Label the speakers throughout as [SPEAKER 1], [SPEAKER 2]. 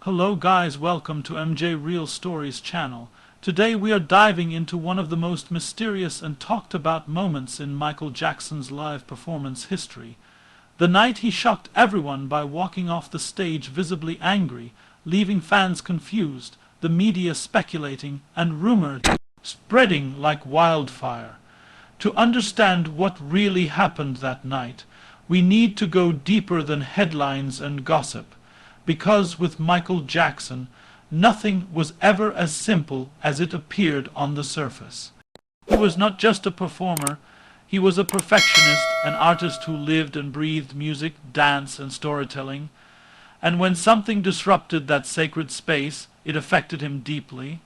[SPEAKER 1] Hello guys, welcome to MJ Real Stories channel. Today we are diving into one of the most mysterious and talked about moments in Michael Jackson's live performance history. The night he shocked everyone by walking off the stage visibly angry, leaving fans confused, the media speculating, and rumors spreading like wildfire. To understand what really happened that night, we need to go deeper than headlines and gossip. Because with Michael Jackson, nothing was ever as simple as it appeared on the surface. He was not just a performer, he was a perfectionist, an artist who lived and breathed music, dance, and storytelling. And when something disrupted that sacred space, it affected him deeply.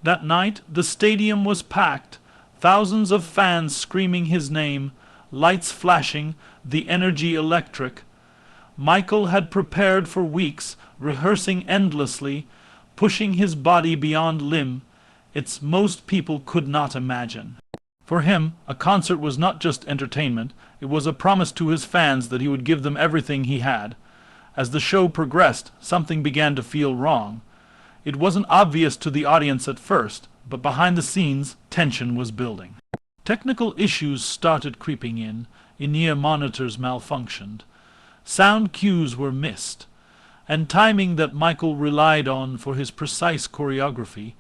[SPEAKER 1] That night, the stadium was packed, thousands of fans screaming his name, lights flashing, the energy electric. Michael had prepared for weeks, rehearsing endlessly, pushing his body beyond limb. It's most people could not imagine. For him, a concert was not just entertainment, it was a promise to his fans that he would give them everything he had. As the show progressed, something began to feel wrong. It wasn't obvious to the audience at first, but behind the scenes, tension was building. Technical issues started creeping in, in-ear monitors malfunctioned. Sound cues were missed, and timing that Michael relied on for his precise choreography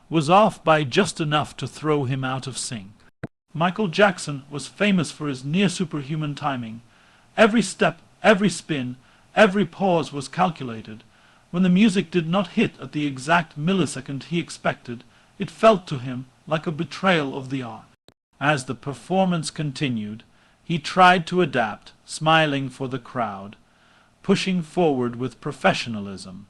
[SPEAKER 1] was off by just enough to throw him out of sync. Michael Jackson was famous for his near-superhuman timing. Every step, every spin, every pause was calculated. When the music did not hit at the exact millisecond he expected, it felt to him like a betrayal of the art. As the performance continued, he tried to adapt, smiling for the crowd, pushing forward with professionalism.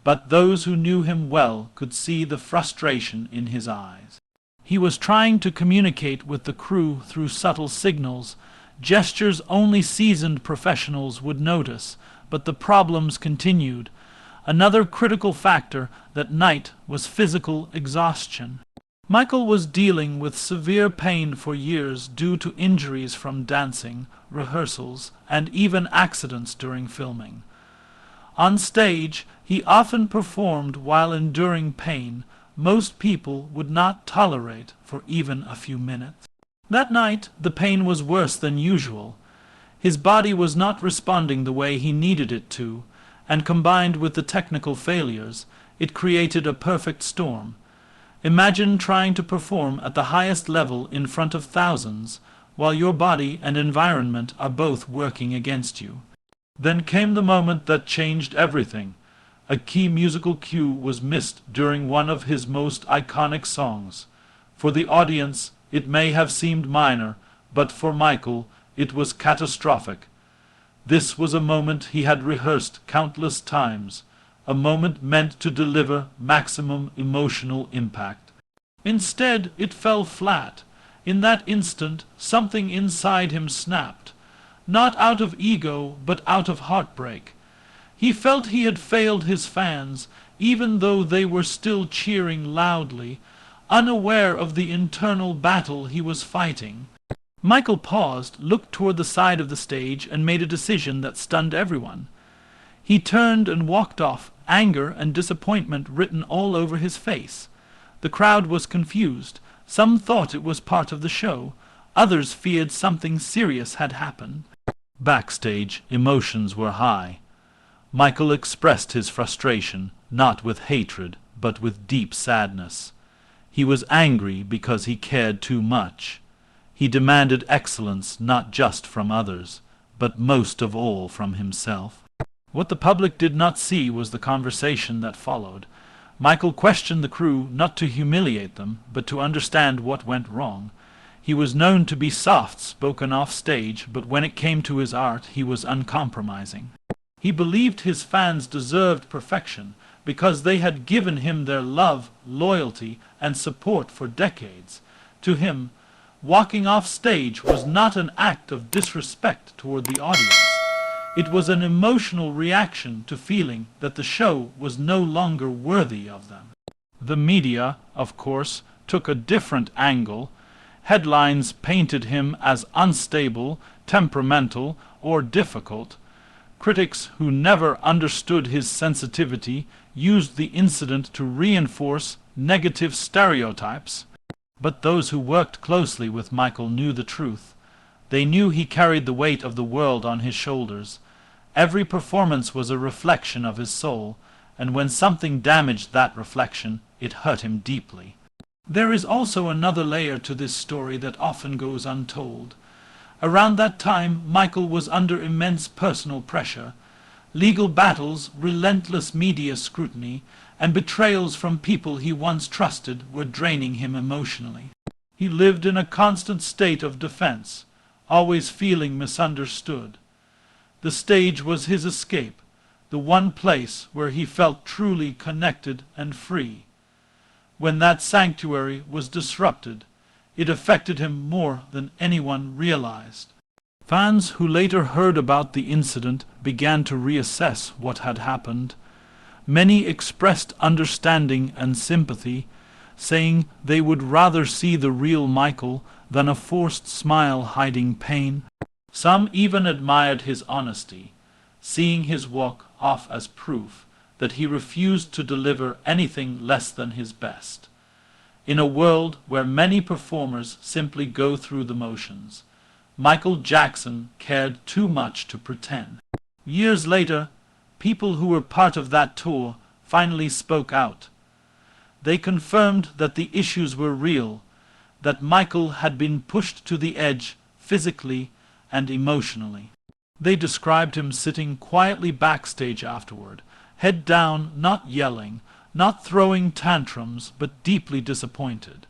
[SPEAKER 1] But those who knew him well could see the frustration in his eyes. He was trying to communicate with the crew through subtle signals, gestures only seasoned professionals would notice, but the problems continued. Another critical factor that night was physical exhaustion. Michael was dealing with severe pain for years due to injuries from dancing, rehearsals, and even accidents during filming. On stage, he often performed while enduring pain most people would not tolerate for even a few minutes. That night, the pain was worse than usual. His body was not responding the way he needed it to, and combined with the technical failures, it created a perfect storm. Imagine trying to perform at the highest level in front of thousands, while your body and environment are both working against you. Then came the moment that changed everything. A key musical cue was missed during one of his most iconic songs. For the audience, it may have seemed minor, but for Michael, it was catastrophic. This was a moment he had rehearsed countless times, a moment meant to deliver maximum emotional impact. Instead, it fell flat. In that instant, something inside him snapped, not out of ego, but out of heartbreak. He felt he had failed his fans, even though they were still cheering loudly, unaware of the internal battle he was fighting. Michael paused, looked toward the side of the stage, and made a decision that stunned everyone. He turned and walked off, anger and disappointment written all over his face. The crowd was confused. Some thought it was part of the show. Others feared something serious had happened. Backstage, emotions were high. Michael expressed his frustration, not with hatred, but with deep sadness. He was angry because he cared too much. He demanded excellence not just from others, but most of all from himself. What the public did not see was the conversation that followed. Michael questioned the crew not to humiliate them, but to understand what went wrong. He was known to be soft-spoken off stage, but when it came to his art, he was uncompromising. He believed his fans deserved perfection because they had given him their love, loyalty, and support for decades. To him, walking off stage was not an act of disrespect toward the audience. It was an emotional reaction to feeling that the show was no longer worthy of them. The media, of course, took a different angle. Headlines painted him as unstable, temperamental, or difficult. Critics who never understood his sensitivity used the incident to reinforce negative stereotypes. But those who worked closely with Michael knew the truth. They knew he carried the weight of the world on his shoulders. Every performance was a reflection of his soul, and when something damaged that reflection, it hurt him deeply. There is also another layer to this story that often goes untold. Around that time, Michael was under immense personal pressure. Legal battles, relentless media scrutiny, and betrayals from people he once trusted were draining him emotionally. He lived in a constant state of defense, always feeling misunderstood. The stage was his escape, the one place where he felt truly connected and free. When that sanctuary was disrupted, it affected him more than anyone realized. Fans who later heard about the incident began to reassess what had happened. Many expressed understanding and sympathy, saying they would rather see the real Michael than a forced smile hiding pain. Some even admired his honesty, seeing his walk off as proof that he refused to deliver anything less than his best. In a world where many performers simply go through the motions, Michael Jackson cared too much to pretend. Years later, people who were part of that tour finally spoke out. They confirmed that the issues were real, that Michael had been pushed to the edge physically and emotionally. They described him sitting quietly backstage afterward, head down, not yelling, not throwing tantrums, but deeply disappointed.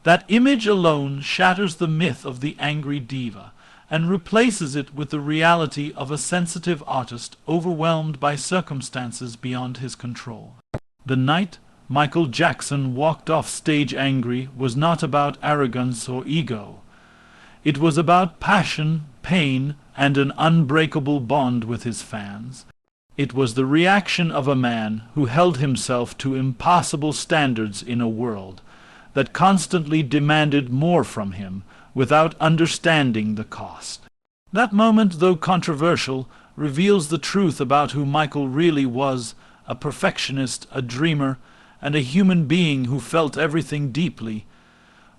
[SPEAKER 1] That image alone shatters the myth of the angry diva and replaces it with the reality of a sensitive artist overwhelmed by circumstances beyond his control. The night Michael Jackson walked off stage angry was not about arrogance or ego. It was about passion, pain, and an unbreakable bond with his fans. It was the reaction of a man who held himself to impossible standards in a world that constantly demanded more from him without understanding the cost. That moment, though controversial, reveals the truth about who Michael really was, a perfectionist, a dreamer, and a human being who felt everything deeply.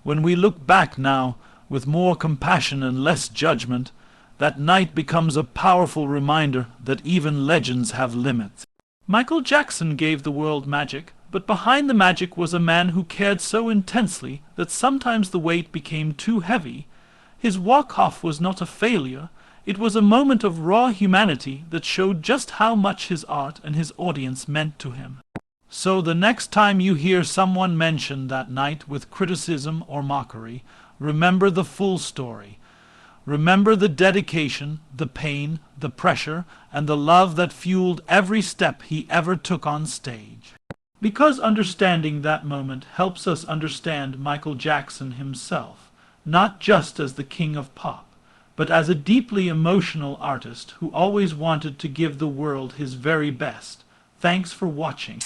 [SPEAKER 1] When we look back now, with more compassion and less judgment, that night becomes a powerful reminder that even legends have limits. Michael Jackson gave the world magic, but behind the magic was a man who cared so intensely that sometimes the weight became too heavy. His walk-off was not a failure. It was a moment of raw humanity that showed just how much his art and his audience meant to him. So the next time you hear someone mention that night with criticism or mockery, remember the full story. Remember the dedication, the pain, the pressure, and the love that fueled every step he ever took on stage. Because understanding that moment helps us understand Michael Jackson himself, not just as the king of pop, but as a deeply emotional artist who always wanted to give the world his very best. Thanks for watching.